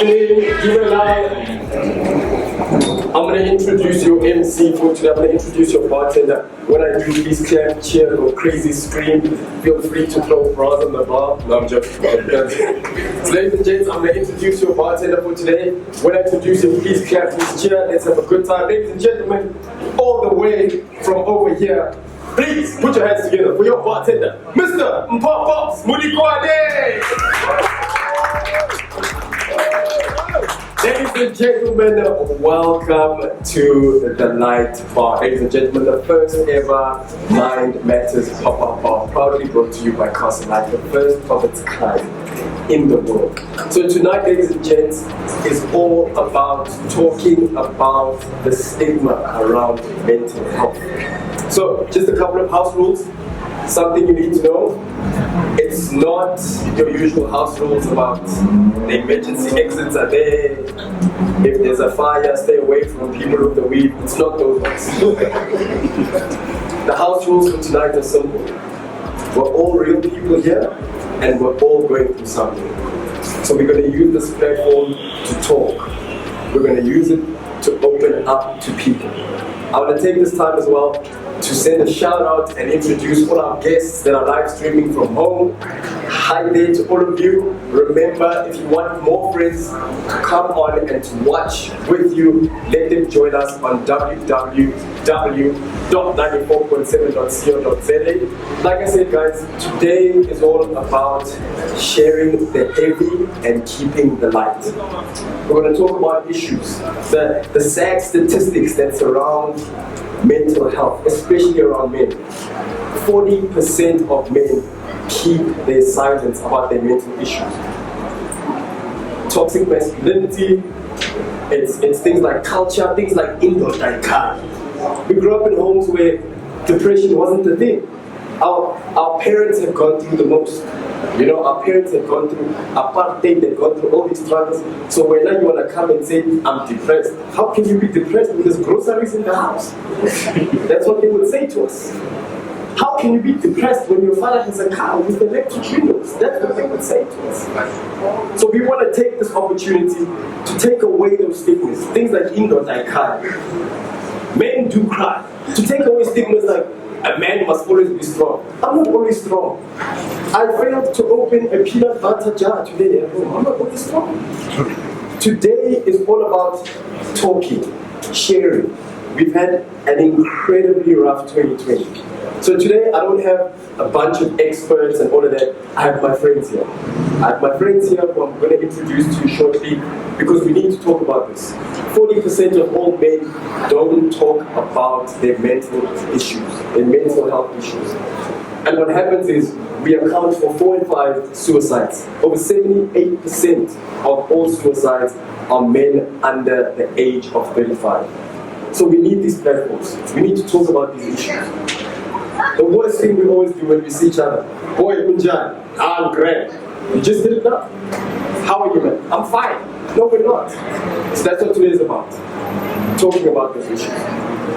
I'm going to introduce your MC for today. I'm going to introduce your bartender. When I do these clap, cheer, or crazy scream, feel free to throw bras on the bar. No, I'm joking. So ladies and gents, I'm going to introduce your bartender for today. When I introduce you, please clap, please cheer. Let's have a good time. Ladies and gentlemen, all the way from over here, please put your hands together for your bartender, Mr. Mpho Popps, Mudikwade! Ladies and gentlemen, welcome to the Lite Bar. Ladies and gentlemen, the first ever Mind Matters pop-up bar, proudly brought to you by Khanyile, the first of its kind in the world. So tonight, ladies and gents, is all about talking about the stigma around mental health. So just a couple of house rules, something you need to know. It's not your usual house rules about the emergency exits are there. If there's a fire, stay away from people with the weed. It's not those ones. The house rules for tonight are simple. We're all real people here, and we're all going through something. So we're going to use this platform to talk. We're going to use it to open up to people. I want to take this time as well to send a shout out and introduce all our guests that are live streaming from home. Hi there to all of you. Remember, if you want more friends to come on and to watch with you, let them join us on www.94.7.co.za. Like I said, guys, today is all about sharing the heavy and keeping the light. We're going to talk about issues, the sad statistics that surround mental health, especially around men. 40% of men keep their silence about their mental issues. Toxic masculinity, it's things like culture, things like Untitled. We grew up in homes where depression wasn't a thing. Our parents have gone through the most. You know, our parents have gone through apartheid, they've gone through all these struggles. So when now you want to come and say, I'm depressed, how can you be depressed when there's groceries in the house? That's what they would say to us. How can you be depressed when your father has a car with electric windows? That's what they would say to us. So we want to take this opportunity to take away those stigmas, things like I cry. Men do cry. To take away stigmas like, a man must always be strong. I'm not always strong. I failed to open a peanut butter jar today at home. I'm not always strong. Today is all about talking, sharing. We've had an incredibly rough 2020. So today I don't have a bunch of experts and all of that. I have my friends here. I have my friends here who I'm going to introduce to you shortly because we need to talk about this. 40% of all men don't talk about their mental issues, their mental health issues. And what happens is we account for 4 in 5 suicides. Over 78% of all suicides are men under the age of 35. So we need these platforms. We need to talk about these issues. The worst thing we always do when we see each other, boy, Unjan, I'm great. You just did it now. How are you, man? I'm fine. No, we're not. So that's what today is about. Talking about these issues.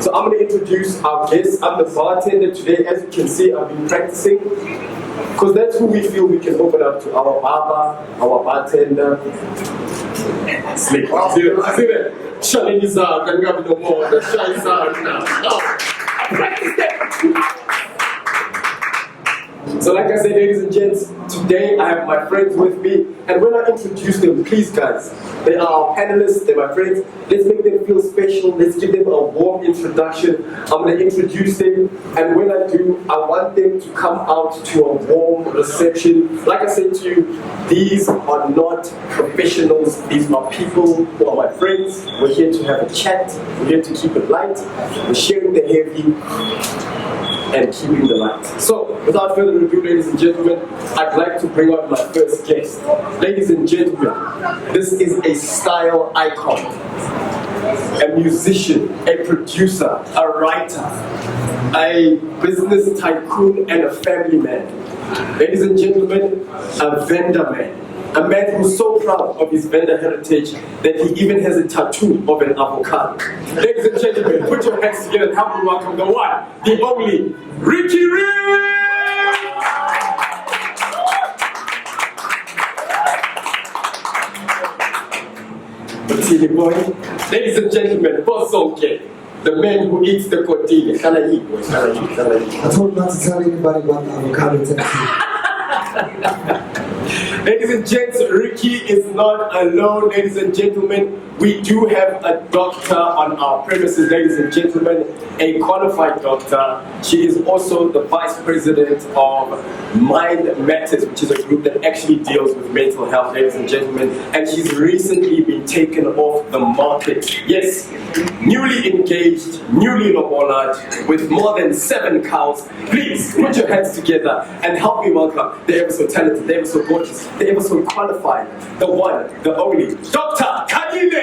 So I'm going to introduce our guests. I'm the bartender today. As you can see, I've been practicing. Because that's who we feel we can open up to. Our barber, our bartender. Slick. See that? Shalini Zah, can you have no more? The shy Zah now. I practiced that. So like I said, ladies and gents, today I have my friends with me, and when I introduce them, please guys, they are our panelists, they're my friends, let's make them feel special, let's give them a warm introduction. I'm going to introduce them, and when I do, I want them to come out to a warm reception. Like I said to you, these are not professionals, these are people who are my friends. We're here to have a chat, we're here to keep it light, we're sharing the heavy, and keeping the light. So, without further ado, ladies and gentlemen, I'd like to bring out my first guest. Ladies and gentlemen, this is a style icon, a musician, a producer, a writer, a business tycoon, and a family man. Ladies and gentlemen, a vendor man. A man who's so proud of his vendor heritage that he even has a tattoo of an avocado. Ladies and gentlemen, put your hands together and help me welcome the one, the only, Ricky Ray! Kotini boy. Ladies and gentlemen, Bosonke, the man who eats the Kotini. Khanyile. I told not to tell anybody about the avocado tattoo. Ladies and gents, Ricky is not alone. Ladies and gentlemen, we do have a doctor on our premises. Ladies and gentlemen, a qualified doctor. She is also the vice president of Mind Matters, which is a group that actually deals with mental health, ladies and gentlemen. And she's recently been taken off the market. Yes, newly engaged, newly lobolad, with more than 7 cows. Please put your hands together and help me welcome the ever so talented, the ever so gorgeous, the ever so qualified, the one, the only, Dr. Khanyile.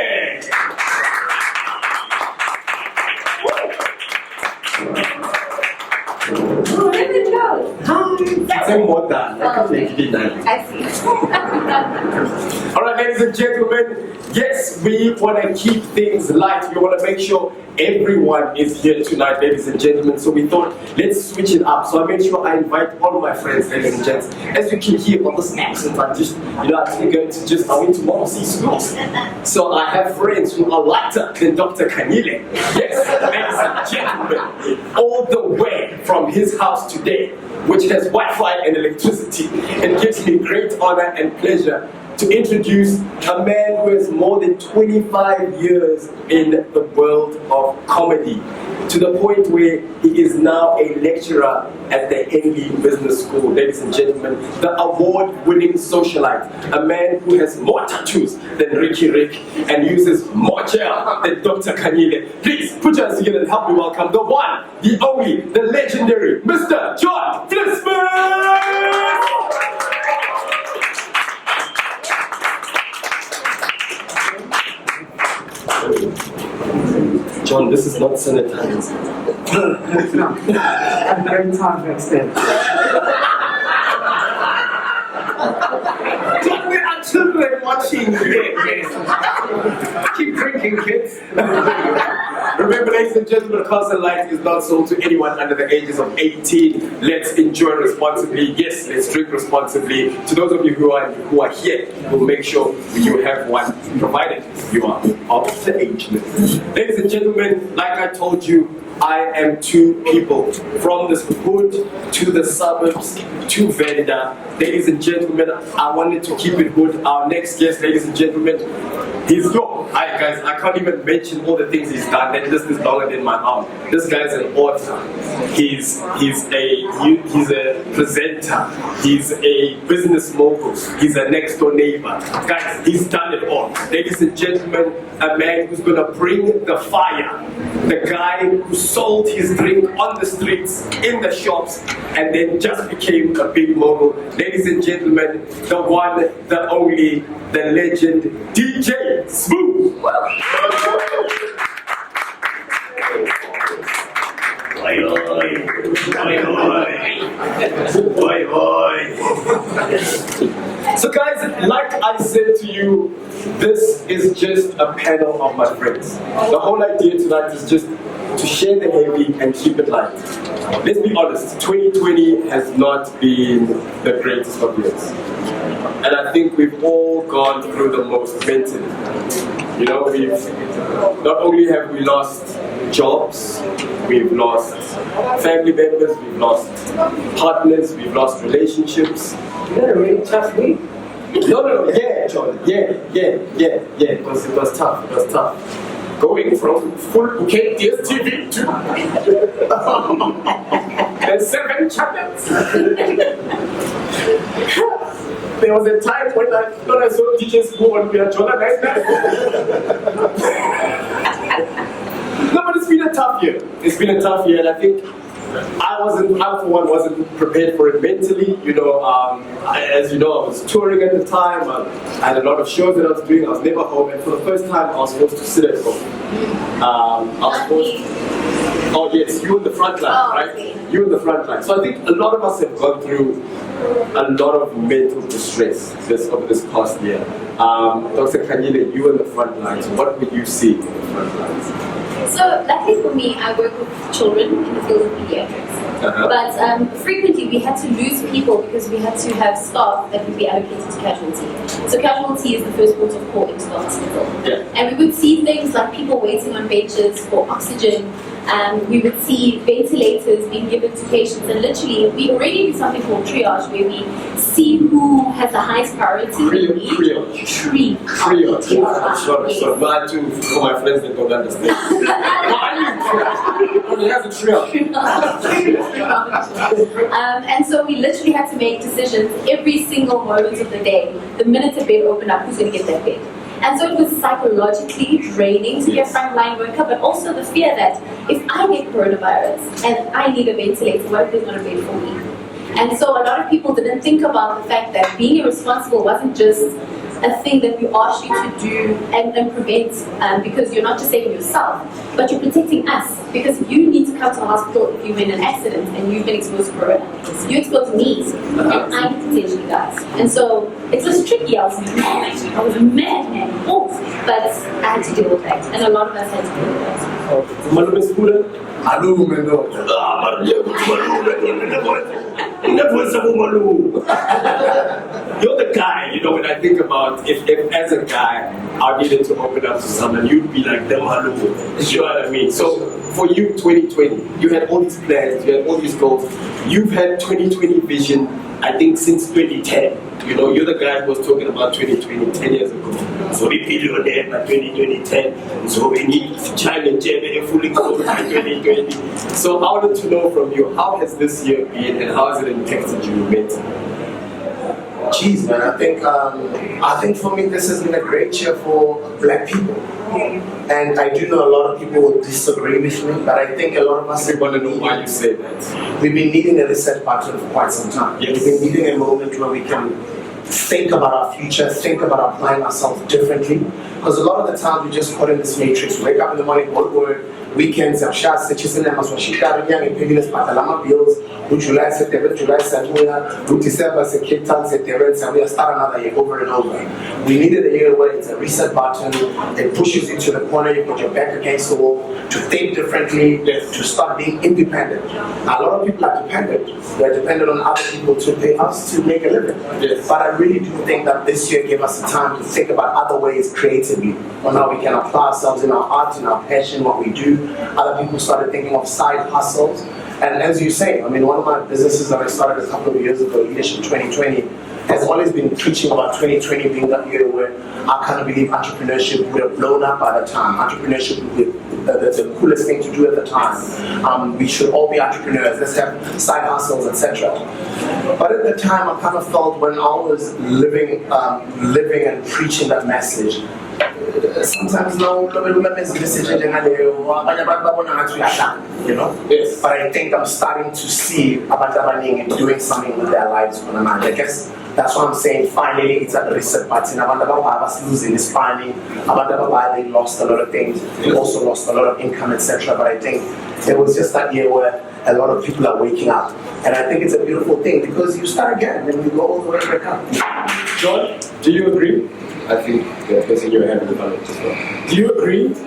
Say more than. I see. All right, ladies and gentlemen, yes, we want to keep things light. We want to make sure everyone is here tonight, ladies and gentlemen. So we thought, let's switch it up. So I made sure I invite all my friends, ladies and gents. As you can hear on the snaps and I just, I went to Mpho Popps schools. So I have friends who are lighter than Dr. Khanyile. Yes, ladies and gentlemen, all the way from his house today, which has Wi-Fi and electricity. It gives me great honor and pleasure to introduce a man who has more than 25 years in the world of comedy, to the point where he is now a lecturer at the Khanyile Business School. Ladies and gentlemen, the award-winning socialite, a man who has more tattoos than Ricky Rick and uses more gel than Dr. Khanyile. Please put your hands together and help me welcome the one, the only, the legendary Mr. John Vlismas! John, this is not sanitized. It's not. I'm very tired backstage. There are children watching. Keep drinking, kids. Remember, ladies and gentlemen, Castle Light is not sold to anyone under the ages of 18. Let's enjoy responsibly. Yes, let's drink responsibly. To those of you who are here, we'll make sure you have one, provided you are of the age limit. Ladies and gentlemen, like I told you, I am 2 people, from the hood to the suburbs to Venda. Ladies and gentlemen, I wanted to keep it hood. Our next guest, ladies and gentlemen, he's hi guys, I can't even mention all the things he's done. That list is longer than my arm. This guy's an author. He's a presenter. He's a business mogul. He's a next door neighbor. Guys, he's done it all. Ladies and gentlemen, a man who's gonna bring the fire. The guy who sold his drink on the streets, in the shops, and then just became a big mogul. Ladies and gentlemen, the one, the only, the legend, DJ Sbu. So guys, like I said to you, this is just a panel of my friends. The whole idea tonight is just to share the heavy and keep it light. Let's be honest, 2020 has not been the greatest of years. And I think we've all gone through the most mentally. You know, not only have we lost jobs, we've lost family members, we've lost partners, we've lost relationships. You had a really tough week. No, yeah, John, yeah. It was tough. Going from full bouquet DSTV to the 7 channels. There was a time when I saw DJ Sbu on Piachola like that. No, but it's been a tough year. And I think I for one wasn't prepared for it mentally. You know, as you know, I was touring at the time. I had a lot of shows that I was doing. I was never home, and for the first time, I was forced to sit at home. Oh yes, you in the front line, right? You in the front line. So I think a lot of us have gone through a lot of mental distress over this past year. Dr. Khanyile, you in the front lines. What would you see in the front lines? So, luckily for me, I work with children in the field of pediatrics. But frequently we had to lose people because we had to have staff that would be allocated to casualty. So casualty is the first port of call into the hospital. And we would see things like people waiting on benches for oxygen. We would see ventilators being given to patients, and literally we already do something called triage, where we see who has the highest priority. Triage. Sorry. Not to for my friends that don't understand. Why are you triage? You have to triage. And so we literally had to make decisions every single moment of the day. The minute a bed opened up, who's going to get that bed? And so it was psychologically draining to be a frontline worker, but also the fear that if I get coronavirus and I need a ventilator, what if there's not a bed for me? And so a lot of people didn't think about the fact that being irresponsible wasn't just a thing that we asked you to do and prevent, because you're not just saving yourself, but you're protecting us, because you need to come to the hospital if you've been in an accident and you've been exposed to corona. You exposed me, and I potentially died. And so it was tricky. I was mad, but I had to deal with that, and a lot of us had to deal with that. You're the guy, you know, when I think about if as a guy I needed to open up to someone, you'd be like the malu. You know what I mean? So for you, 2020, you had all these plans, you had all these goals. You've had 2020 vision, I think, since 2010. You know, you're the guy who was talking about 2020 10 years ago. So we billionaire by 2010. So we need China and fully closed by 2020. So I wanted to know from you, how has this year been and how has it impacted you mentally? Jeez, man, I think for me this has been a great year for black people. And I do know a lot of people will disagree with me, but I think a lot of us want to know why you say that. We've been needing a reset button for quite some time. Yes. We've been needing a moment where we can think about our future, think about applying ourselves differently. Because a lot of the time we just put in this matrix, wake up in the morning, go to work, weekends, I'm sure cinema, so she got young and heaviness, but the bills, July, September, December, Cape Town, September, and we start another year over and over. We needed a year where it's a reset button, it pushes you to the corner, you put your back against the wall, to think differently, to start being independent. A lot of people are dependent. They're dependent on other people to pay us to make a living. Yes. But I really do think that this year gave us the time to think about other ways creatively on how we can apply ourselves in our art, in our passion, what we do. Other people started thinking of side hustles. And as you say, I mean, one of my businesses that I started a couple of years ago, Leadership 2020, has always been preaching about 2020 being that year where I kind of believe entrepreneurship would have blown up by the time. Entrepreneurship would be the coolest thing to do at the time. We should all be entrepreneurs, let's have side hustles, etc. But at the time, I kind of felt when I was living and preaching that message, sometimes you know. Yes. But I think I'm starting to see abandoning and doing something with their lives. I guess that's what I'm saying. Finally, it's at the reset button. Was losing is finally. They lost a lot of things. They also lost a lot of income, etc. But I think it was just that year where a lot of people are waking up, and I think it's a beautiful thing because you start again and you go all the way back up. John, do you agree? I think the person you're having about it as well. Do you agree with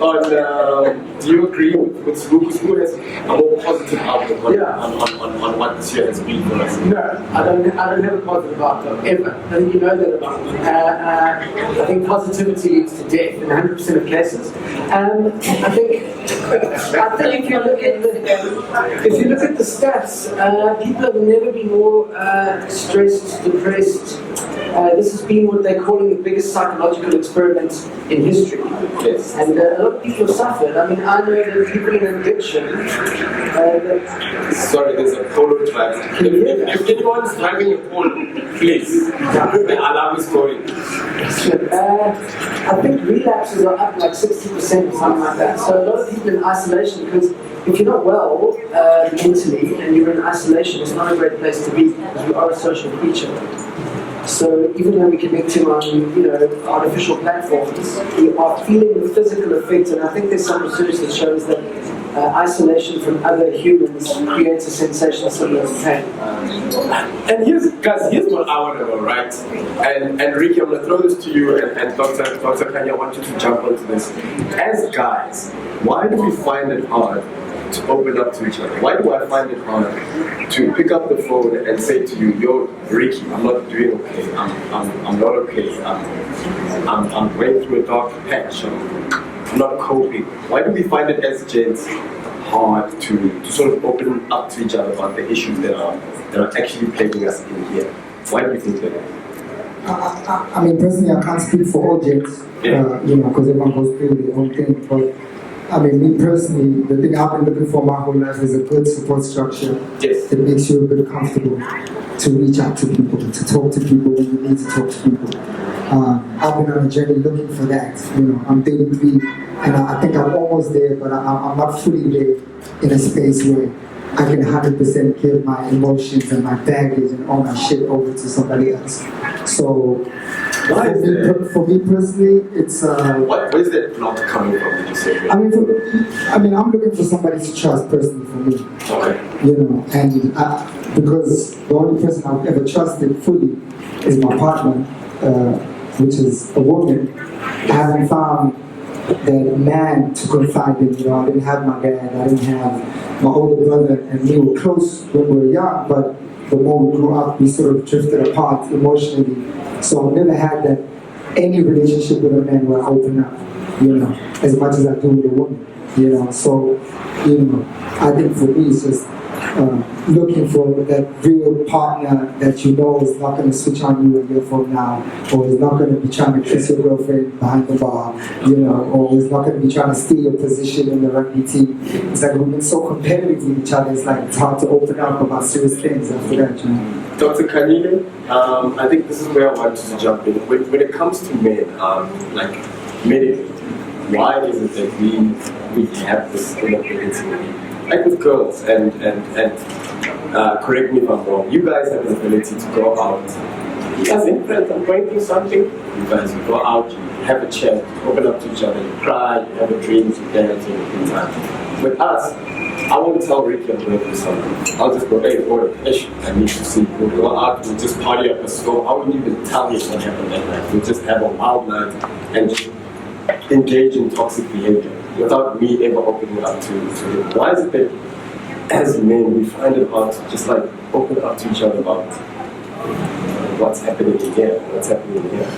Sbu? Sbu has a more positive outlook on what this year has been for us? No, I don't have a positive outlook ever. I think you know that about me. I think positivity leads to death in 100% of cases. I think if you look at the stats, people have never been more stressed, depressed. This has been what they're calling the biggest psychological experiment in history. Yes. And a lot of people have suffered. I mean, I know that people in addiction. Sorry, there's a polo drive. If anyone's driving a polo, please. The alarm is going. I think relapses are up like 60% or something like that. So a lot of people in isolation, because if you're not well mentally and you're in isolation, it's not a great place to be because we are a social creature. So even though we're connecting on, artificial platforms, we are feeling the physical effects. And I think there's some research that shows that isolation from other humans creates a sensation similar to pain. And here's what I want to know, right? And Ricky, I'm going to throw this to you, and Dr. Khanyile, I want you to jump onto this. As guys, why do we find it hard to open up to each other? Why do I find it hard to pick up the phone and say to you, yo, Ricky, I'm not doing okay. I'm not okay. I'm going through a dark patch. I'm not coping. Why do we find it as gents hard to sort of open up to each other about the issues that are actually plaguing us in here? Why do you think that? I mean, personally, I can't speak for all gents, because everyone goes through their own thing. But I mean, me personally, the thing I've been looking for my whole life is a good support structure that makes you a bit comfortable to reach out to people, to talk to people when you need to talk to people. I've been on a journey looking for that. I'm 33, and I think I'm almost there, but I'm not fully there in a space where I can 100% give my emotions and my baggage and all my shit over to somebody else. So, for me personally, it's where's that block coming from? Did you say? I mean, I'm looking for somebody to trust personally for me. Okay. And because the only person I've ever trusted fully is my partner, which is a woman. I haven't found that man to confide in. I didn't have my dad, I didn't have my older brother, and we were close when we were young, but the more we grew up, we sort of drifted apart emotionally. So I've never had that any relationship with a man where I open up, as much as I do with a woman, So, I think for me it's just looking for that real partner that is not going to switch on you a year from now, or is not going to be trying to kiss your girlfriend behind the bar, or is not going to be trying to steal your position in the rugby team. It's like we've been so competitive with each other, it's hard to open up about serious things after that, Dr. Khanyile, I think this is where I want you to jump in. When it comes to men, like medically, why is it that we have this inability? Like with girls, and correct me if I'm wrong, you guys have the ability to go out. You guys in friends, I'm going through something. You guys go out, you have a chat, open up to each other, you cry, you have a dream, you dance, you have a good time. With us, I won't tell Ricky I'm going through something. I'll just go, hey, boy, I need to see. We'll go out, we'll just party up a store. I wouldn't even tell you what happened that night. We'll just have a wild night and just engage in toxic behavior without me ever opening up to him. Why is it that as men we find it hard to just open up to each other about what's happening here?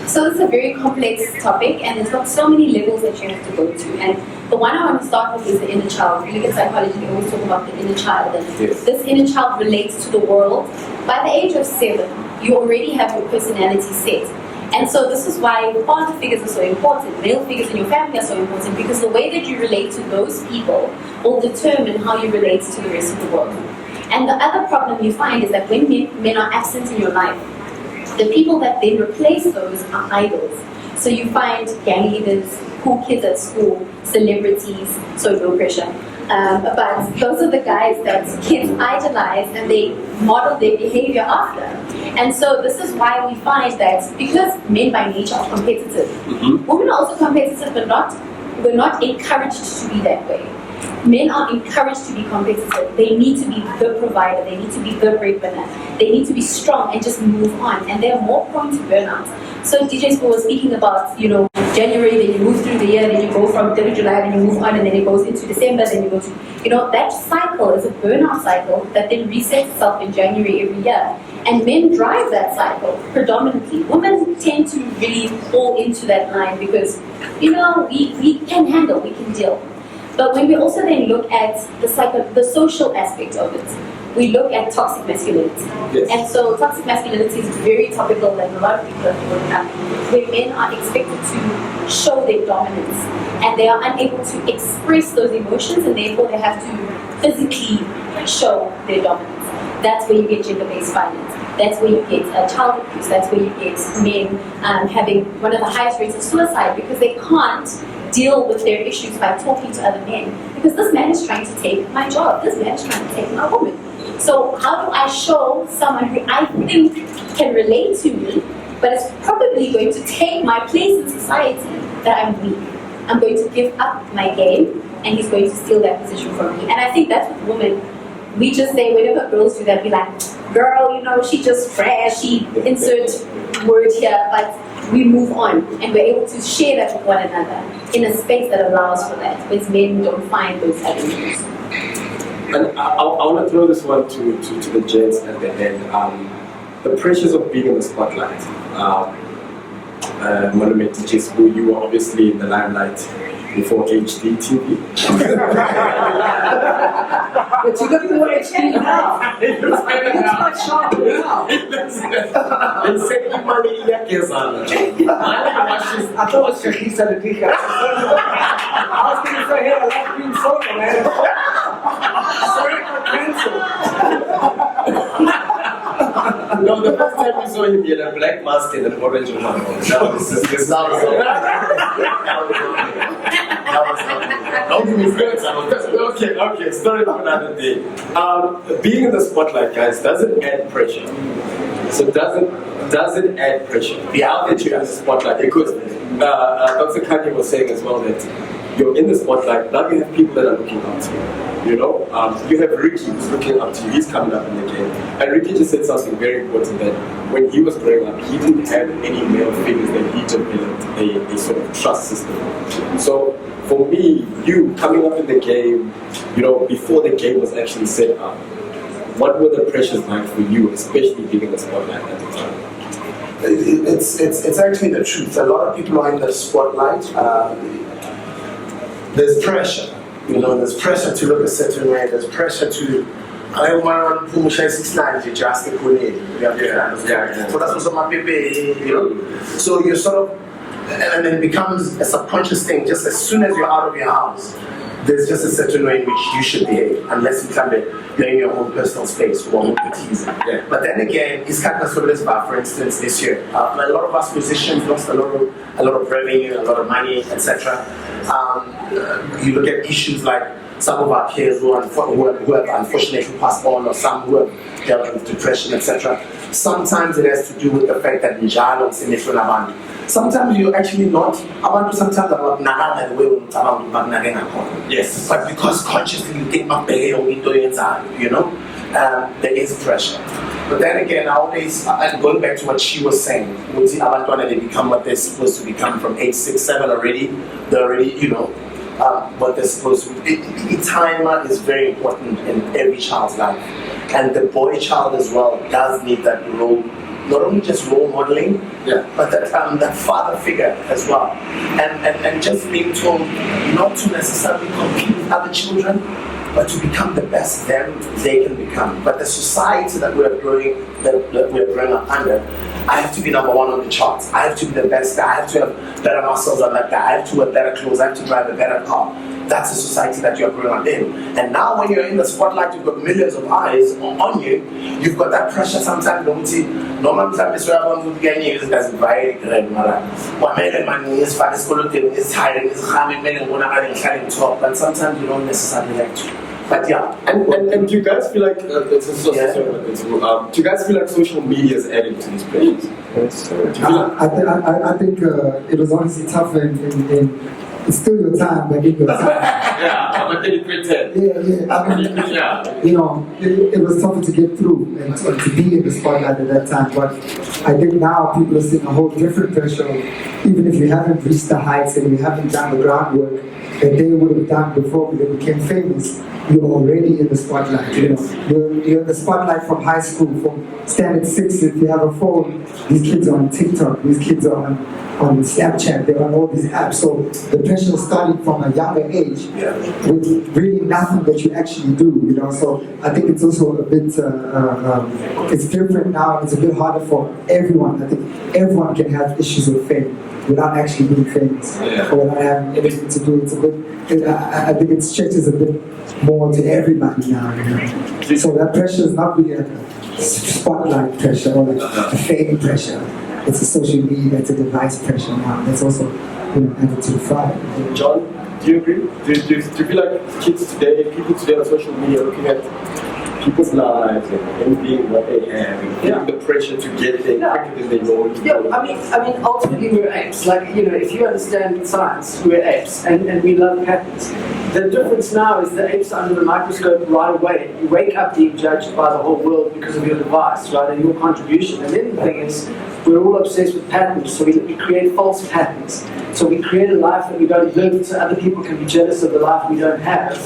So it's a very complex topic, and it's got so many levels that you have to go to. And the one I want to start with is the inner child. If you look at psychology, we always talk about the inner child, and this inner child relates to the world. By the age of 7, you already have your personality set. And so this is why father figures are so important, male figures in your family are so important, because the way that you relate to those people will determine how you relate to the rest of the world. And the other problem you find is that when men are absent in your life, the people that then replace those are idols. So you find gang leaders, cool kids at school, celebrities, so no pressure. But those are the guys that kids idolize and they model their behavior after. And so this is why we find that because men by nature are competitive, women are also competitive, but we're not encouraged to be that way. Men are encouraged to be competitive. They need to be the provider. They need to be the breadwinner. They need to be strong and just move on. And they're more prone to burnout. So DJ Sbu was speaking about, January, then you move through the year, then you go from 3rd of July, then you move on, and then it goes into December, then you go to, that cycle is a burnout cycle that then resets itself in January every year. And men drive that cycle predominantly. Women tend to really fall into that line because, we can handle, we can deal. But when we also then look at the social aspect of it, we look at toxic masculinity. Yes. And so toxic masculinity is very topical, and a lot of people are looking at where men are expected to show their dominance, and they are unable to express those emotions, and therefore they have to physically show their dominance. That's where you get gender-based violence. That's where you get child abuse. That's where you get men having one of the highest rates of suicide because they can't deal with their issues by talking to other men. Because this man is trying to take my job. This man is trying to take my woman. So how do I show someone who I think can relate to me, but is probably going to take my place in society, that I'm weak? I'm going to give up my game, and he's going to steal that position from me. And I think that's what women, we just say, whenever girls do that, be like, girl, you know, she just trash, she insert word here, but we move on, and we're able to share that with one another in a space that allows for that, because men don't find those avenues. And I want to throw this one to the gents at the end. The pressures of being in the spotlight. Monument DJ Sbu, you were obviously in the limelight before HD TV. But you look at what HD now. It looks like sharp now. It's saving money in your case, I thought it was Shakisa the Dika. I was going to say, hey, I like green soda, man. Sorry for cancel. No, the first time we saw him, he had a black mask and an orange one. Don't give me friends. Okay, story for another day. Being in the spotlight, guys, doesn't add pressure. So doesn't add pressure. Now that you're in the spotlight, because Dr. Khanyile was saying as well that you're in the spotlight, now you have people that are looking up to you. You know, you have Ricky who's looking up to you, he's coming up in the game. And Ricky just said something very important, that when he was growing up, he didn't have any male figures that he developed a sort of trust system. So for me, you coming up in the game, you know, before the game was actually set up, what were the pressures like for you, especially being in the spotlight at the time? It's actually the truth. A lot of people are in the spotlight. There's pressure. You know, there's pressure to look a certain way. There's pressure to. I want to push 6'9", you just a good age. So that's what's on my baby, you know. So you're sort of, and then it becomes a subconscious thing. Just as soon as you're out of your house, there's just a certain way in which you should behave, unless you're in your own personal space, or own tease. Yeah. But then again, it's kind of sort of this bar, for instance, this year. A lot of us musicians lost a lot of revenue, a lot of money, etc. You look at issues like some of our peers who have unfortunately passed on, or some who have dealt with depression, etc. Sometimes it has to do with the fact that njalo sinishwe nabantu. Sometimes you're actually not. Abantu sometimes are not the way we yes. But because consciously you think you know, there is pressure. But then again, I always, and going back to what she was saying, we see Abantwana, they become what they're supposed to become from age 6, 7 already. They're already, you know, what they're supposed to. Time is very important in every child's life. And the boy child as well does need that role, not only just role modeling, but that father figure as well. And just being told not to necessarily compete with other children, but to become the best them they can become. But the society that we're growing up under, I have to be number one on the charts. I have to be the best guy. I have to have better muscles than that guy. I have to wear better clothes. I have to drive a better car. That's the society that you're growing up in. And now when you're in the spotlight, you've got millions of eyes on you. You've got that pressure sometimes. Normally, sometimes you have to get news that's very great. Is tiring, is having talk, but sometimes you don't necessarily like to. But yeah, and do you guys feel like do you guys feel like social media is adding to these pressures? I think it was honestly tougher in it's still your time, but in your time. Yeah, but then you pretend. Yeah. I mean, you know, it was tougher to get through and to be in the spotlight at that time. But I think now people are seeing a whole different pressure. Even if you haven't reached the heights and you haven't done the groundwork that they would have done before they became famous, you're already in the spotlight. You know, you're in the spotlight from high school, from standard 6. If you have a phone, these kids are on TikTok, these kids are on Snapchat, they're on all these apps. So the pressure is starting from a younger age with really nothing that you actually do. You know, so I think it's also a bit it's different now. It's a bit harder for everyone. I think everyone can have issues with fame without actually being famous or without having anything to do. It's a bit. I think it stretches a bit more to everybody now. You know? So that pressure is not really a spotlight pressure or like a fame pressure. It's a social media, it's a device pressure now. That's also, you know, added to the fire. John, do you agree? Do you feel like kids today, people today on social media looking at people's lives and envying what they have and feeling the pressure to get there quicker than they normally do. Yeah, I mean, ultimately we're apes. Like, you know, if you understand science, we're apes, and we love patterns. The difference now is the apes are under the microscope right away. You wake up being judged by the whole world because of your device, right, and your contribution. And then the thing is, we're all obsessed with patterns, so we create false patterns. So we create a life that we don't live, so other people can be jealous of the life we don't have.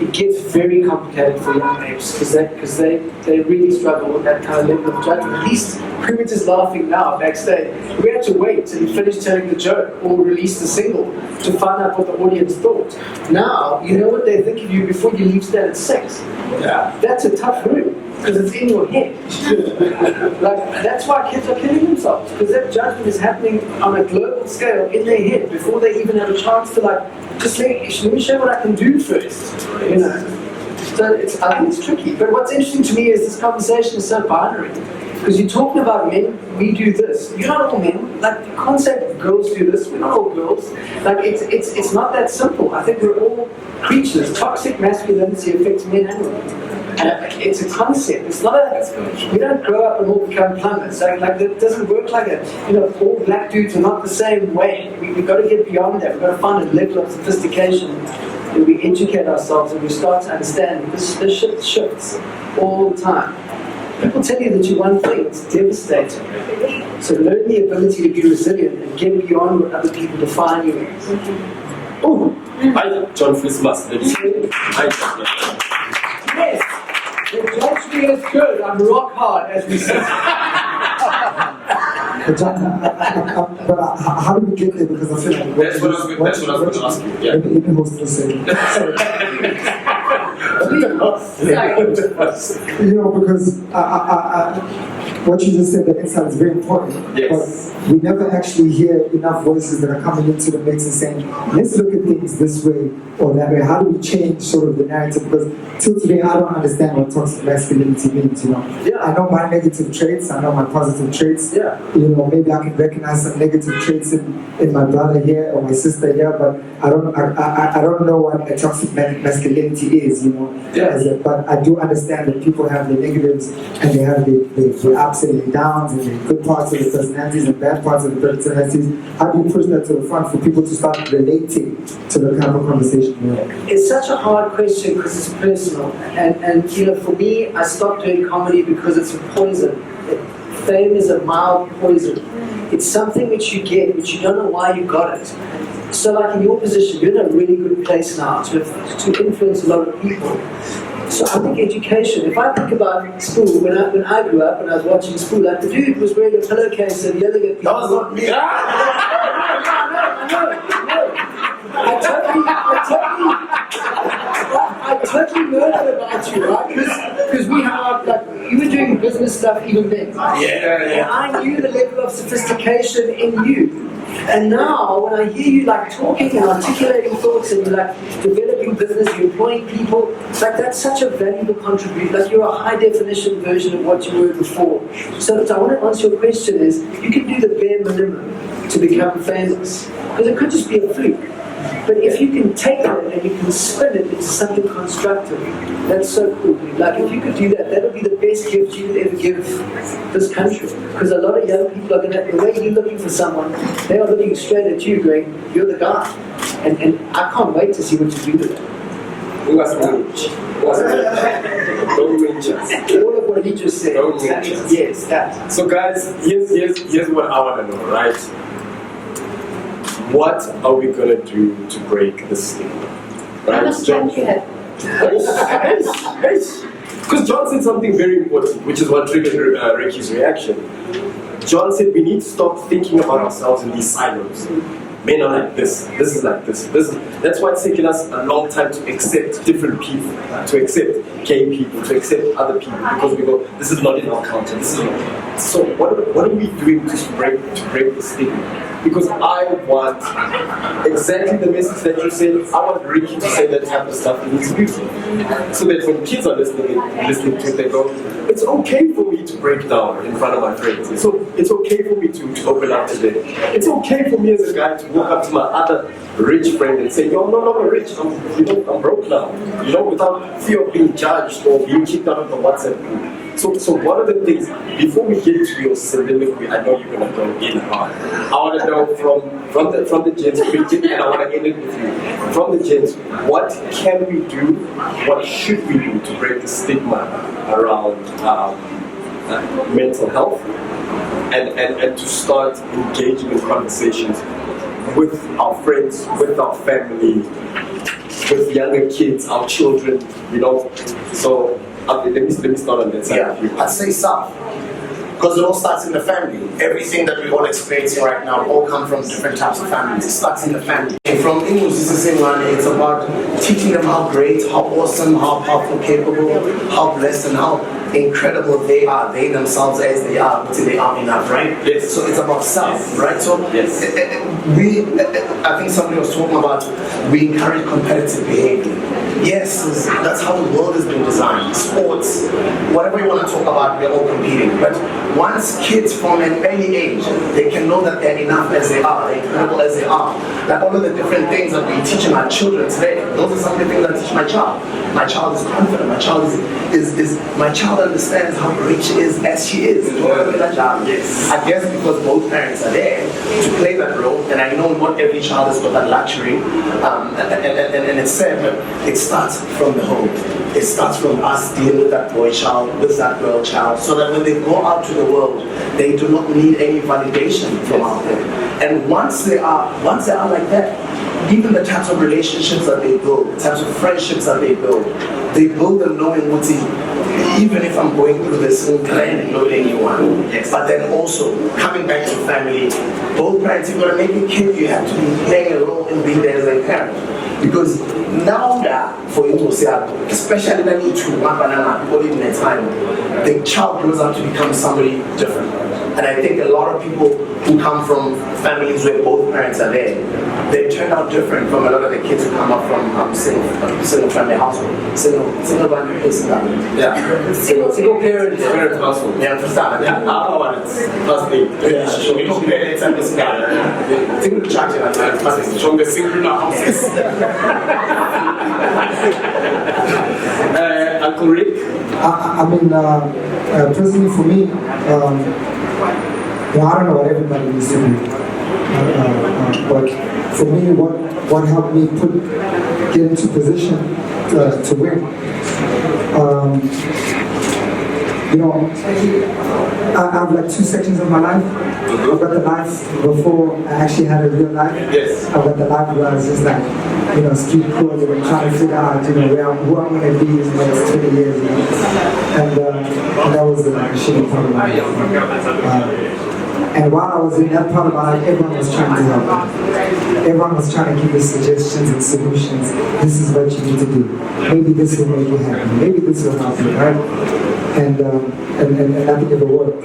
It gets very complicated for young apes because they really struggle with that kind of level of judgment. At least Kermit is laughing now backstage. We had to wait till he finished telling the joke or release the single to find out what the audience thought. Now, you know what they think of you before you leave stand at 6. Yeah. That's a tough room because it's in your head. Like, that's why kids are killing themselves, because that judgment is happening on a global scale in their head before they even have a chance to just let me show what I can do first, you know. So I think it's tricky. But what's interesting to me is this conversation is so binary. Because you're talking about men, we do this. You're not all men. Like, the concept of girls do this, we're not all girls. Like, it's not that simple. I think we're all creatures. Toxic masculinity affects men and women. It's a concept. It's not a. We don't grow up and all become plumbers. Like that doesn't work like that. You know, all black dudes are not the same way. We've got to get beyond that. We've got to find a level of sophistication where we educate ourselves and we start to understand this shit shifts all the time. People tell you that you're one thing. It's devastating. So learn the ability to be resilient and get beyond what other people define you as. Oh, hi, John Vlismas. Hi, John. Yes. The judgment is good. I'm rock hard, as we say. But how do we get there? Because I feel like that's what I was going to ask you. Yeah. Let me host this second. You know, because what you just said, the insight is very important. Yes. But we never actually hear enough voices that are coming into the mix and saying, let's look at things this way or that way. How do we change sort of the narrative? Because till today, I don't understand what toxic masculinity means, you know. Yeah. I know my negative traits, I know my positive traits. Yeah. You know, maybe I can recognize some negative traits in my brother here or my sister here, but I don't know what a toxic masculinity is, you know. Yeah. But I do understand that people have their negatives and they have the ups and the downs and the good parts of the personalities and bad parts of the personalities. How do you push that to the front for people to start relating to the kind of conversation we have? It's such a hard question because it's personal. And you know, for me, I stopped doing comedy because it's a poison. Fame is a mild poison. It's something which you get, which you don't know why you got it. So like in your position, you're in a really good place now to influence a lot of people. So I think education, if I think about Sbu, when I grew up and I was watching Sbu, like the dude was wearing a pillowcase and yelling at people. That was not me. I totally know that about you, right? Because we have, like, you were doing business stuff even then. Yeah. And I knew the level of sophistication in you. And now, when I hear you like talking and articulating thoughts and you're like developing business, you're employing people, like that's such a valuable contribution. Like you're a high definition version of what you were before. So I want to answer your question is, you can do the bare minimum to become famous. Because it could just be a fluke. But if you can take it and you can spin it into something constructive, that's so cool. Like if you could do that, that would be the best gift you could ever give this country. Because a lot of young people are going to, the way you're looking for someone, they are looking straight at you going, you're the guy. And I can't wait to see what you do with it. Don't win just. All of what he just said. Don't win just. Yes, that. So guys, here's what I want to know, right? What are we gonna do to break this thing? How much time do you have? Because John said something very important, which is what triggered Ricky's reaction. John said we need to stop thinking about ourselves in these silos. Men are like this is like this. That's why it's taken us a long time to accept different people, to accept gay people, to accept other people, because we go, this is not in our culture. This is not. So what are we doing to break the stigma? Because I want exactly the message that you said. I want Ricky to say that type of stuff in his music, so that when kids are listening to it, they go, it's okay for me to break down in front of my friends. It's okay for me to open up to them. It's okay for me as a guy to walk up to my other rich friend and say, yo, no, I'm rich. I'm broke now. Without fear of being judged or being kicked out of the WhatsApp group. So one of the things, before we get to your soliloquy, I know you're going to go in hard. I want to know from the gents, and I want to end it with you. From the gents, what can we do, what should we do to break the stigma around mental health and to start engaging in conversations with our friends, with our family, with younger kids, our children, So let me start on that side of you. I'd say some. Because it all starts in the family. Everything that we're all experiencing right now all come from different types of families. It starts in the family. And from English, this is it's about teaching them how great, how awesome, how powerful, capable, how blessed, and how incredible they are. They themselves as they are, until they are enough, right? Yes. So it's about self, right? So yes. I think somebody was talking about we encourage competitive behavior. Yes, that's how the world has been designed. Sports, whatever you want to talk about, we're all competing. But once kids from an early age, they can know that they're enough as they are, they're incredible as they are. Like all of the different things that we're teaching our children today, those are some of the things I teach my child. My child is confident. My child my child understands how great she is as she is. Yes. I guess because both parents are there to play that role, and I know not every child has got that luxury. And it's sad, but it starts from the home. It starts from us dealing with that boy child, with that girl child, so that when they go out to the world, they do not need any validation from out there. And once they are like that, even the types of relationships that they build, the types of friendships that they build them knowing what is, even if I'm going through this plan not anyone. Yes. But then also coming back to family, both parents, you've got to make a kid, you have to be playing a role in being there as a parent. Because now that, for you to say, especially when you two, people in their time, the child grows up to become somebody different. And I think a lot of people who come from families where both parents are there, they turn out different from a lot of the kids who come up from single family household. Single family is single parent household. Yeah, understand. Yeah, I want it. Trust me. Single parents and this guy. Single chapter from the single houses. Uncle Rick? Personally for me, I don't know what everybody needs to do. But for me, what helped me get into position to win, I have like two sections of my life. I've got the life before I actually had a real life. Yes. I've got the life where I was just like, street clothes and trying to figure out, who I'm going to be in the next 20 years. And that was the shitty part of my life. And while I was in that part of my life, everyone was trying to help me. Everyone was trying to give me suggestions and solutions. This is what you need to do. Maybe this will make you happy. Maybe this will help you, right? And nothing ever worked.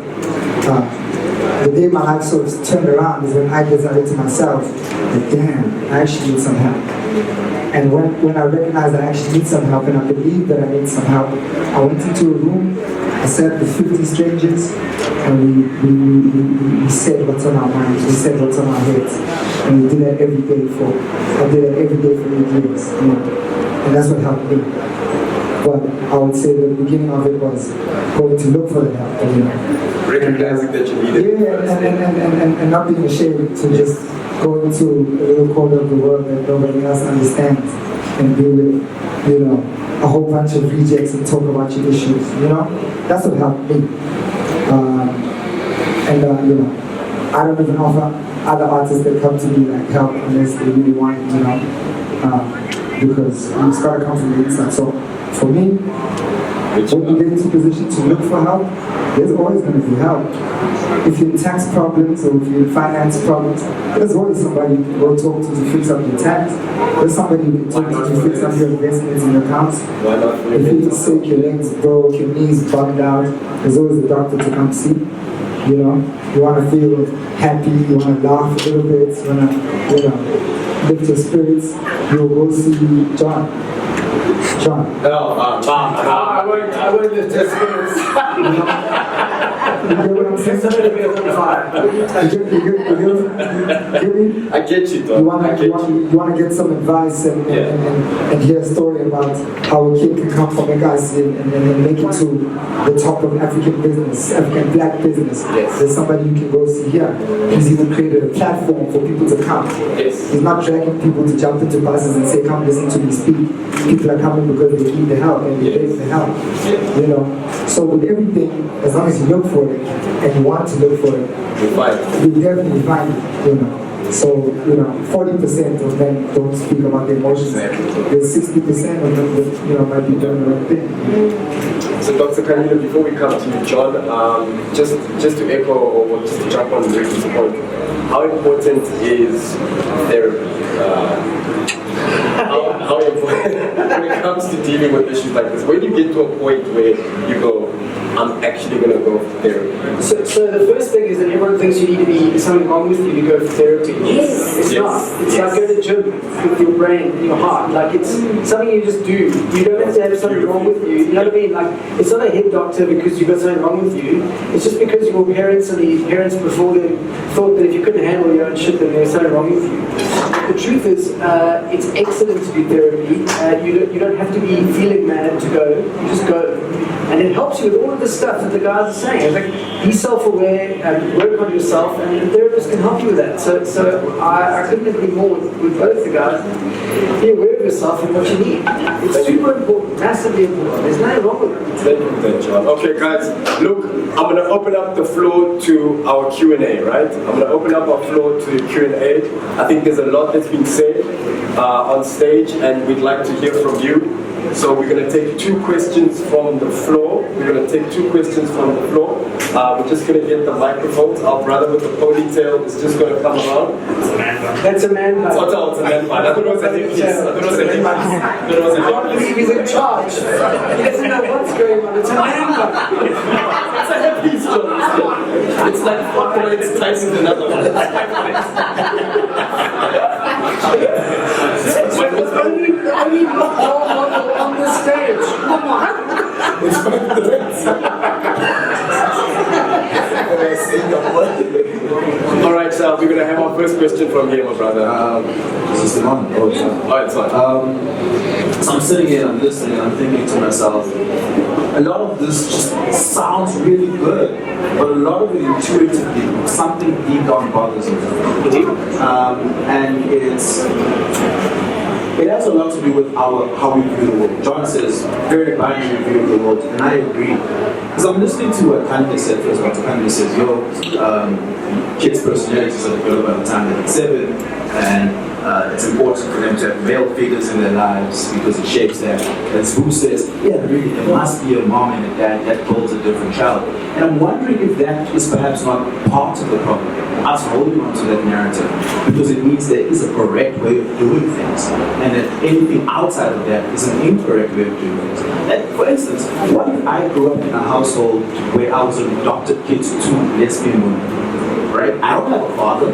The day my life sort of turned around is when I decided to myself that, damn, I actually need some help. And when I recognized that I actually need some help and I believed that I need some help, I went into a room, I sat with 50 strangers, and we said what's on our minds, we said what's on our heads. And we did that every day I did that every day for 8 years. And that's what helped me. But I would say the beginning of it was going to look for the help. Recognizing that you need it. Yeah, and not being ashamed to just go into a little corner of the world that nobody else understands and be with, a whole bunch of rejects and talk about your issues, That's what helped me. I don't even offer other artists that come to me like help unless they really want it, because it's got to come from the inside. So for me, when you get into a position to look for help, there's always going to be help. If you're in tax problems or if you're in finance problems, there's always somebody you can go talk to fix up your tax. There's somebody you can talk to fix up your investments and your accounts. If you're sick, your legs broke, your knees bugged out, there's always a doctor to come see. You know, you want to feel happy, you want to laugh a little bit, you want to, lift your spirits, you'll go see John. John. John. I won't lift his spirits. You get what I'm saying? I get you, though. You want to get some advice and hear a story about how a kid can come from a guy's and make it to the top of African business, African black business. Yes. There's somebody you can go see here. He's even created a platform for people to come. Yes. He's not dragging people to jump into buses and say, come listen to me speak. People are coming because they need the help and they need the help. You know. So with everything, as long as you look for it and you want to look for it, you definitely find it, you know. So, 40% of men don't speak about their emotions. There's 60% of them that, might be doing the right thing. So Dr. Khanyile, before we come to you, John, just to echo or just to jump on Ricky's point, how important is therapy? How important when it comes to dealing with issues like this? When you get to a point where you go, I'm actually going to go for therapy. So the first thing is that everyone thinks you need to be something wrong with you to go for therapy. Yes. It's not. It's like go to the gym with your brain and your heart. Like it's something you just do. You don't have to have something wrong with you. You know what I mean? Like it's not a head doctor because you've got something wrong with you. It's just because your parents and the parents before them thought that if you couldn't handle your own shit, then there was something wrong with you. The truth is, it's excellent to do therapy. You don't have to be feeling mad to go. You just go. And it helps you with all of the stuff that the guys are saying. It's like, be self-aware, work on yourself, and the therapist can help you with that. So I couldn't agree more with both the guys. Be aware of yourself and what you need. It's super important, massively important. There's nothing wrong with it. Okay, guys, look, I'm going to open up the floor to our Q&A, right? I'm going to open up our floor to Q&A. I think there's a lot that's been said on stage, and we'd like to hear from you. So we're going to take 2 questions from the floor. We're just going to get the microphones. Our brother with the ponytail is just going to come around. That's a man bun. It's a man bun. I thought it was a headpiece. I don't believe he's in charge. He doesn't know what's going on. It's a man bun. It's a headpiece, John. It's like it's Tyson another one. Only on the stage. Come on. All right, so we're going to have our first question from here, my brother. Is this the one? Oh, it's on. Oh, it's on. So I'm sitting here, I'm listening, I'm thinking to myself, a lot of this just sounds really good, but a lot of it intuitively, something deep down bothers me. And it has a lot to do with how we view the world. John says, very binary view of the world, and I agree. Because I'm listening to what Khanyile said first. What Khanyile says, kids' personalities are developed by the time they're 7, and it's important for them to have male figures in their lives because it shapes them. And Sbu says, yeah, really, there must be a mom and a dad that builds a different child. And I'm wondering if that is perhaps not part of the problem, us holding on to that narrative, because it means there is a correct way of doing things, and that anything outside of that is an incorrect way of doing things. And for instance, what if I grew up in a household where I was an adopted kid to 2 lesbian women? Right? I don't have a father.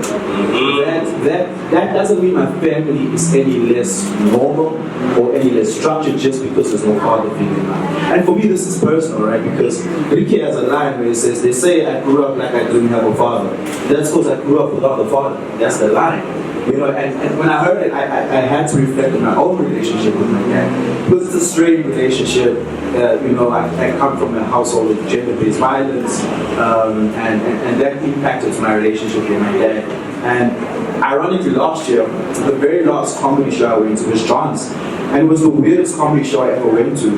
That doesn't mean my family is any less normal or any less structured just because there's no father figure in life. And for me, this is personal, right? Because Ricky has a line where he says, they say I grew up like I didn't have a father. That's because I grew up without a father. That's the line. And when I heard it, I had to reflect on my own relationship with my dad. Because it's a strained relationship. I come from a household of gender-based violence, and that impacted my relationship with my dad. And ironically, last year, the very last comedy show I went to was John's, and it was the weirdest comedy show I ever went to.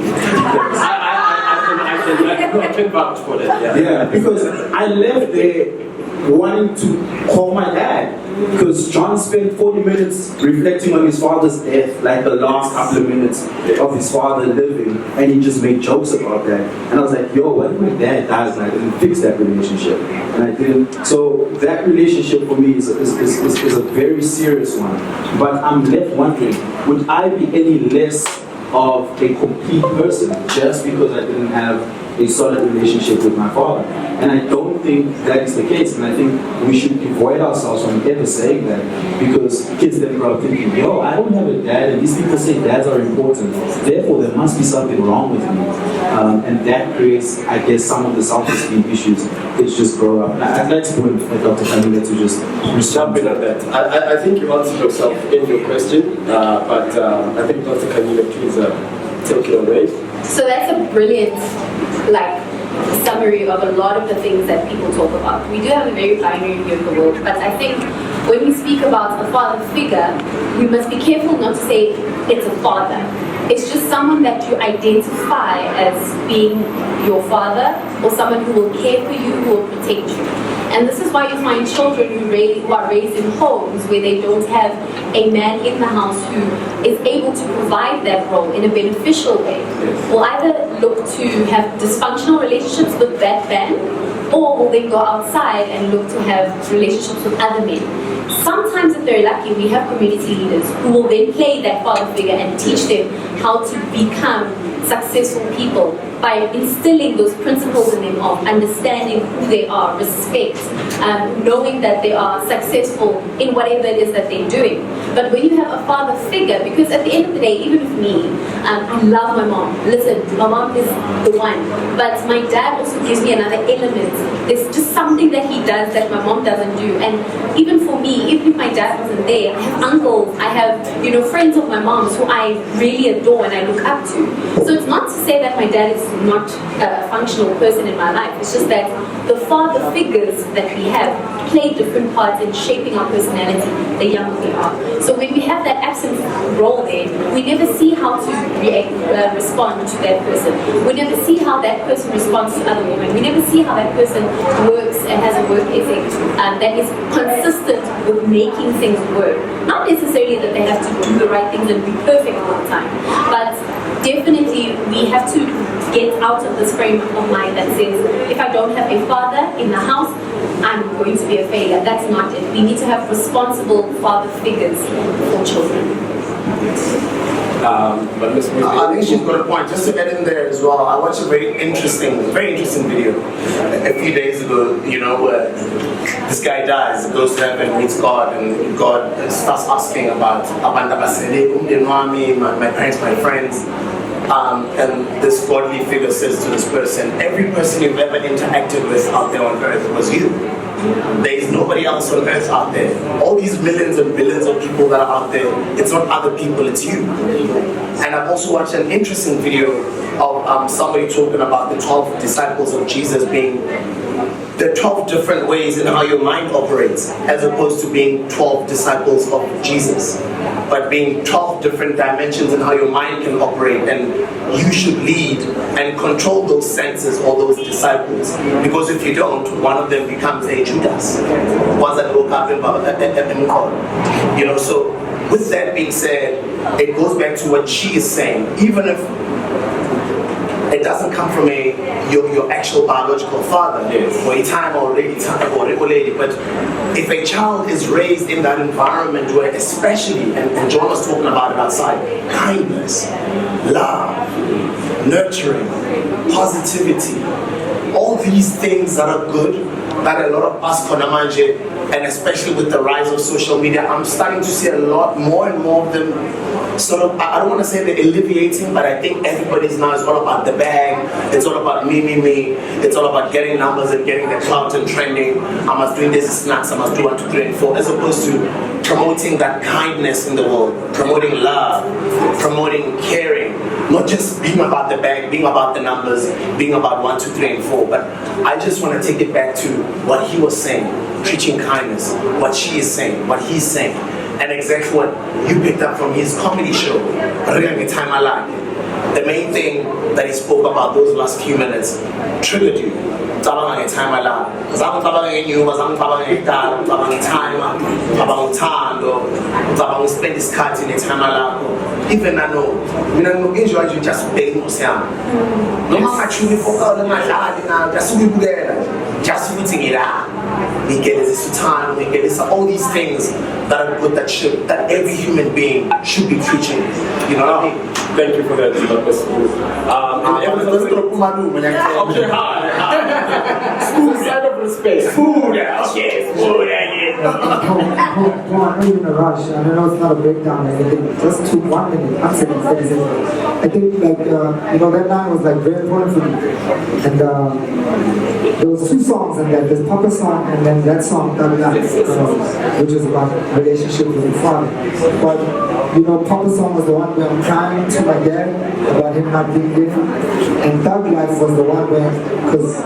I can vouch for that. Yeah, because I left there wanting to call my dad, because John spent 40 minutes reflecting on his father's death, like the last couple of minutes of his father living, and he just made jokes about that. And I was like, yo, what if my dad dies and I didn't fix that relationship? And I didn't. So that relationship for me is a very serious one. But I'm left wondering, would I be any less of a complete person just because I didn't have a solid relationship with my father. And I don't think that is the case, and I think we should avoid ourselves from ever saying that, because kids then grow up thinking, yo, I don't have a dad, and these people say dads are important, therefore there must be something wrong with me. And that creates, I guess, some of the self-esteem issues kids just grow up. And I'd like to put Dr. Khanyile to just jump in on that. I think you answered yourself in your question, but I think Dr. Khanyile, please take it away. So that's a brilliant, summary of a lot of the things that people talk about. We do have a very binary view of the world, but I think when we speak about a father figure, we must be careful not to say it's a father. It's just someone that you identify as being your father, or someone who will care for you, who will protect you. And this is why you find children who are raised in homes where they don't have a man in the house who is able to provide that role in a beneficial way. Will either look to have dysfunctional relationships with that man, or will they go outside and look to have relationships with other men. Sometimes, if they're lucky, we have community leaders who will then play that father figure and teach them how to become successful people by instilling those principles in them of understanding who they are, respect, knowing that they are successful in whatever it is that they're doing. But when you have a father figure, because at the end of the day, even with me, I love my mom. Listen, my mom is the one. But my dad also gives me another element. There's just something that he does that my mom doesn't do. And even for me, even if my dad wasn't there, I have uncles, I have friends of my mom's who I really adore and I look up to. So it's not to say that my dad is not a functional person in my life. It's just that the father figures that we have play different parts in shaping our personality the younger we are. So when we have that absent role there, we never see how to respond to that person. We never see how that person responds to other women. We never see how that person works and has a work ethic that is consistent with making things work. Not necessarily that they have to do the right things and be perfect all the time, but definitely we have to get out of this frame of mind that says, if I don't have a father in the house, I'm going to be a failure. That's not it. We need to have responsible father figures for children. I think she's got a point. Just to add in there as well, I watched a very interesting video a few days ago, where this guy dies, goes to heaven, meets God, and God starts asking about my parents, my friends. And this godly figure says to this person, every person you've ever interacted with out there on earth was you. There is nobody else on earth out there. All these millions and billions of people that are out there, it's not other people, it's you. And I've also watched an interesting video of somebody talking about the 12 disciples of Jesus being the 12 different ways in how your mind operates, as opposed to being 12 disciples of Jesus, but being 12 different dimensions in how your mind can operate, and you should lead and control those senses or those disciples, because if you don't, one of them becomes a Judas, ones that woke up in Mpho. So with that being said, it goes back to what she is saying. Even if it doesn't come from your actual biological father, or a time or lady, but if a child is raised in that environment where, especially, and John was talking about it outside, kindness, love, nurturing, positivity, all these things that are good, that a lot of us konamanje, and especially with the rise of social media, I'm starting to see a lot more and more of them sort of, I don't want to say they're alleviating, but I think everybody's now is all about the bag, it's all about me, it's all about getting numbers and getting the clout and trending. I must do this snacks, I must do 1, 2, 3, and 4, as opposed to promoting that kindness in the world, promoting love, promoting caring, not just being about the bag, being about the numbers, being about 1, 2, 3, and 4. But I just want to take it back to what he was saying, preaching kindness, what she is saying, what he's saying, and exactly what you picked up from his comedy show, the main thing that he spoke about those last few minutes triggered you. Even I know, enjoy you just paying just meeting it out. We get this time, we get this, all these things that are good, that every human being should be preaching. You know what I mean? Thank you for that, Mr. Sbu. Let's go to Pumadu, man. Okay, hard. School side of respect. Food, okay, food, yeah. I know you're in a rush, and I know it's not a breakdown or anything. Just took 1 minute. I'm saying, I think like that line was like very important for me. And there was 2 songs in that. There's Papa song and then that song, which is about relationship with your father. But Papa song was the one where I'm crying to my dad about him not being there, and Thug Life was the one where, because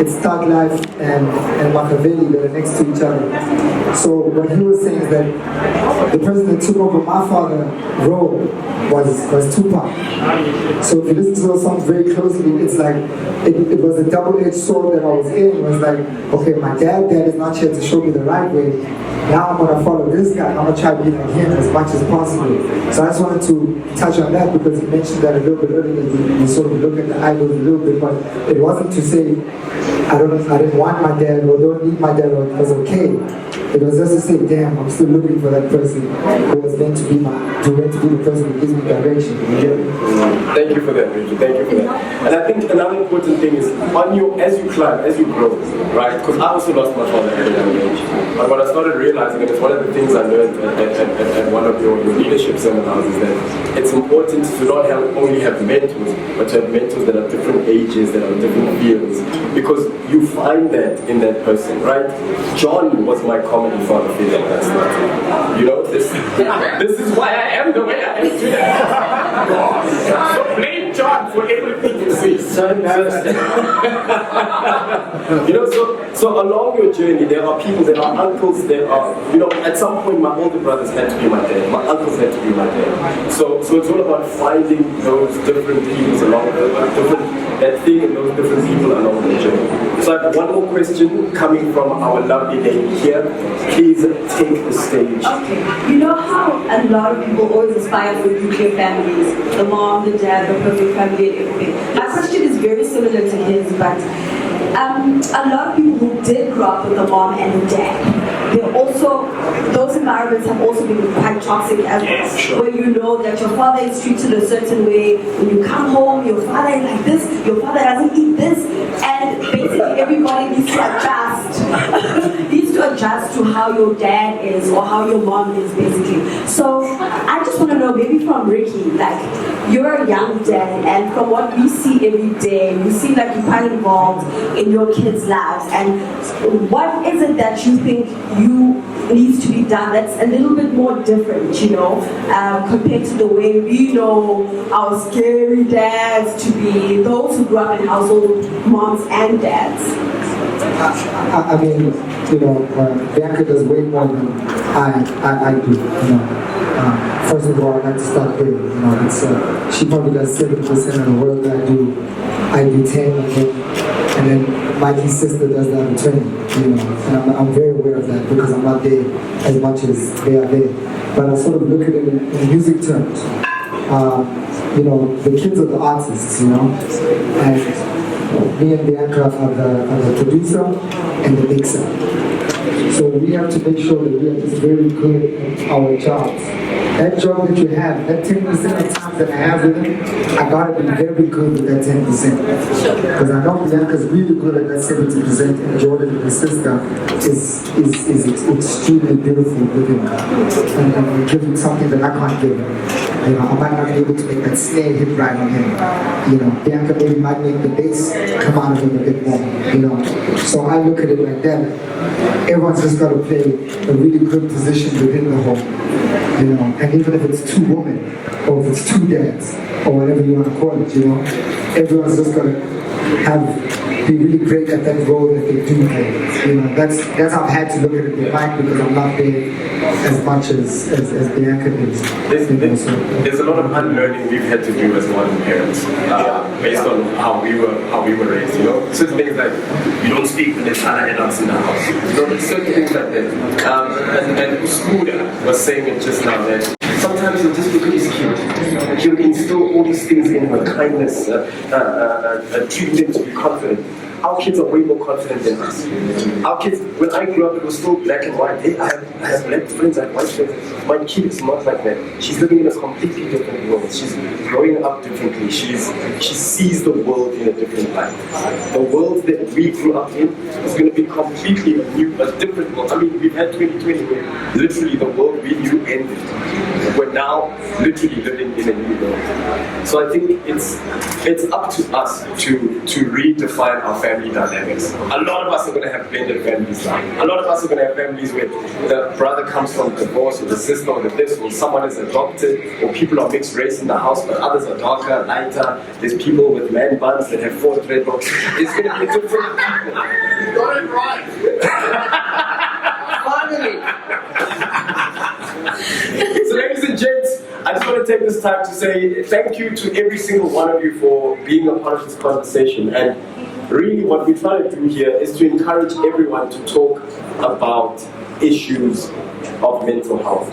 it's Thug Life and Machiavelli that are next to each other. So what he was saying is that the person that took over my father's role was Tupac. So if you listen to those songs very closely, it's like it was a double-edged sword that I was in. It was like, okay, my dad is not here to show me the right way. Now I'm gonna follow this guy. I'm gonna try to be like him as much as possible. So I just wanted to touch on that because you mentioned that a little bit earlier. You sort of look at the idols a little bit, but it wasn't to say I didn't want my dad or don't need my dad or it was okay. It was just to say, damn, I'm still looking for that person who was meant to be the person who gives me direction. Thank you for that, Richard. Thank you for that. And I think another important thing is as you climb, as you grow, right? Because I also lost my father at a young age. But what I started realizing, and it's one of the things I learned at one of your leadership seminars, is that it's important to not only have mentors, but to have mentors that are different ages, that are different fields, because you find that in that person, right? John was my comedy father figure last night. This is why I am the way I am today. So blame John for everything you see. So embarrassing. So along your journey, there are people, there are uncles, there are, at some point my older brothers had to be my dad, my uncles had to be my dad. So it's all about finding those different people along that thing and those different people along the journey. So I have one more question coming from our lovely lady here. Please take the stage. Okay. You know how a lot of people always aspire for nuclear families, the mom, the dad, the perfect family and everything. My question is very similar to his, but a lot of people who did grow up with a mom and a dad, those environments have also been quite toxic as well. Sure. Where you know that your father is treated a certain way. When you come home, your father is like this, your father doesn't eat this, and basically everybody needs to adjust. needs to adjust to how your dad is or how your mom is, basically. So I just want to know, maybe from Ricky, like, you're a young dad, and from what we see every day, you seem like you're quite involved in your kids' lives. And what is it that you think needs to be done that's a little bit more different, compared to the way we know our scary dads to be, those who grew up in households with moms and dads? I mean, Bianca does way more than I do. First of all, I like to start there. She probably does 70% of the work that I do 10, and then Mikey's sister does the other 20. And I'm very aware of that because I'm not there as much as they are there. But I sort of look at it in music terms. The kids are the artists, and me and Bianca are the producer and the mixer. So we have to make sure that we are just very good at our jobs. That job that you have, that 10% of time that I have with him, I gotta be very good with that 10%. Because I know Bianca's really good at that 70%, and Jordan, his sister, is extremely beautiful with him. And giving something that I can't give him. I might not be able to make that snare hit right on him. Bianca maybe might make the bass come out of him a bit more. So I look at it like that. Everyone's just got to play a really good position within the home. And even if it's 2 women, or if it's 2 dads, or whatever you want to call it, everyone's just got to be really great at that role that they do play. That's how I've had to look at it with Mike, because I'm not there as much as Bianca is. There's a lot of unlearning we've had to do as modern parents, based on how we were raised. Certain things like you don't speak when there's other adults in the house. Certain things like that. And Sbu was saying it just now that sometimes you'll just look at his kid, he'll instill all these things in him, kindness, treat them to be confident. our kids are way more confident than us. Our kids, when I grew up, it was still black and white. Hey, I have black friends, I have white friends. My kid is not like that. She's living in a completely different world. She's growing up differently. She sees the world in a different light. The world that we grew up in is going to be completely new, a different world. I mean, we've had 2020 where literally the world we knew ended. We're now literally living in a new world. So I think it's up to us to redefine our family dynamics. A lot of us are going to have blended families now. A lot of us are going to have families where the brother comes from divorce, or the sister, or the this, or someone is adopted, or people are mixed race in the house, but others are darker, lighter. There's people with man buns that have 4 dreadlocks. It's going to be different. You got it right. Finally. So ladies and gents, I just want to take this time to say thank you to every single one of you for being a part of this conversation. And really what we try to do here is to encourage everyone to talk about issues of mental health,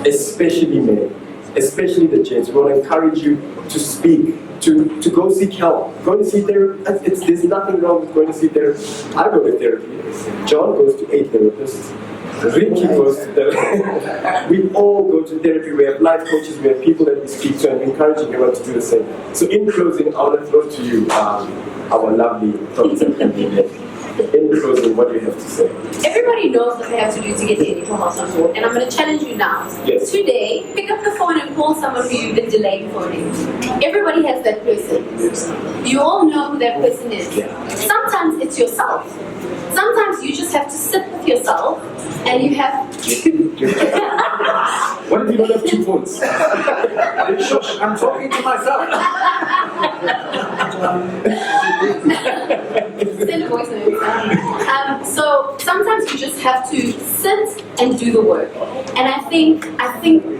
especially men, especially the gents. We want to encourage you to speak, to go seek help, go to see therapy. There's nothing wrong with going to see therapy. I go to therapy. John goes to 8 therapists. Ricky goes to therapy. We all go to therapy. We have life coaches, we have people that we speak to, and we're encouraging everyone to do the same. So in closing, I want to throw to you our lovely Dr. Khanyile. In closing, what do you have to say? Everybody knows what they have to do to get their mental health on board, and I'm going to challenge you now. Yes. Today, pick up the phone and call someone who you've been delaying phoning. Everybody has that person. Yes. You all know who that person is. Yeah. Sometimes it's yourself. Sometimes you just have to sit with yourself, and you have to... What if you don't have 2 phones? I'm talking to myself. Send a voice note. So sometimes you just have to sit and do the work. And I think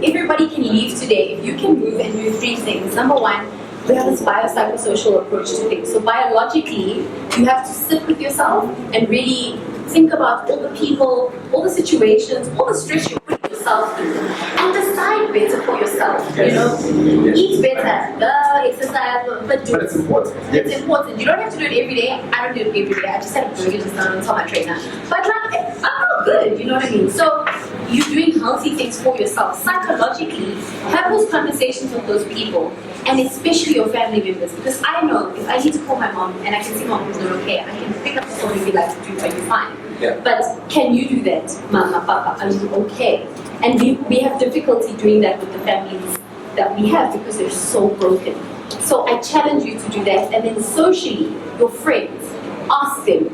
everybody can leave today if you can move and do 3 things. Number 1, we have this biopsychosocial approach to things. So biologically, you have to sit with yourself and really think about all the people, all the situations, all the stress you put yourself through, and decide better for yourself. You know, eat better, exercise, but it's important. It's important. You don't have to do it every day. I don't do it every day. I just had a burger just now and tell my trainer. But like, I'm not good. You know what I mean? So you're doing healthy things for yourself. Psychologically, have those conversations with those people, and especially your family members, because I know if I need to call my mom and I can see my mom's not okay, I can pick up the phone and be like, dude, are you fine? Yeah. But can you do that, Mama, Papa? Are you okay? And we have difficulty doing that with the families that we have because they're so broken. So I challenge you to do that, and then socially, your friends, ask them.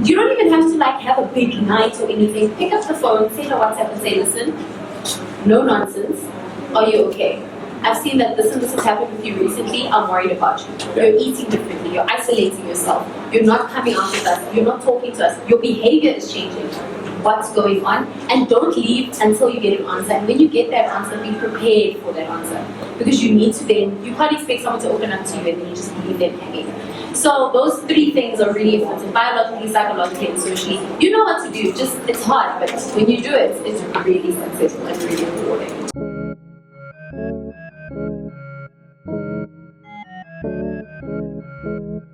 You don't even have to like have a big night or anything. Pick up the phone, send a WhatsApp and say, listen, no nonsense, are you okay? I've seen that this and this has happened with you recently, I'm worried about you. You're eating differently, you're isolating yourself, you're not coming out with us, you're not talking to us, your behavior is changing. What's going on? And don't leave until you get an answer. And when you get that answer, be prepared for that answer. Because you need to then, you can't expect someone to open up to you and then you just leave them hanging. So those 3 things are really important, biologically, psychologically, and socially. You know what to do, just it's hard, but when you do it, it's really successful and really rewarding.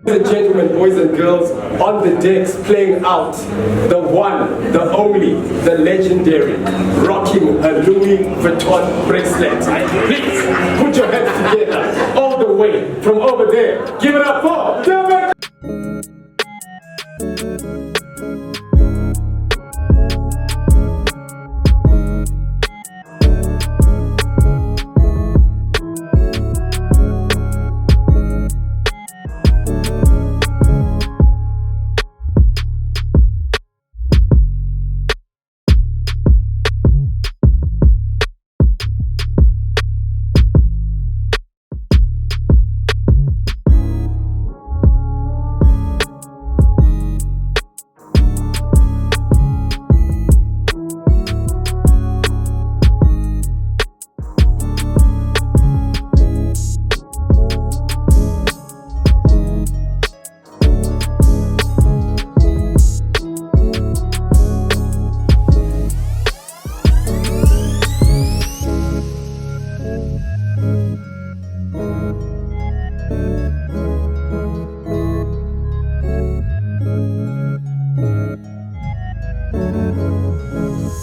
Ladies and gentlemen, boys and girls, on the decks playing out the one, the only, the legendary, rocking a Louis Vuitton bracelet. Please put your hands together all the way from over there. Give it up for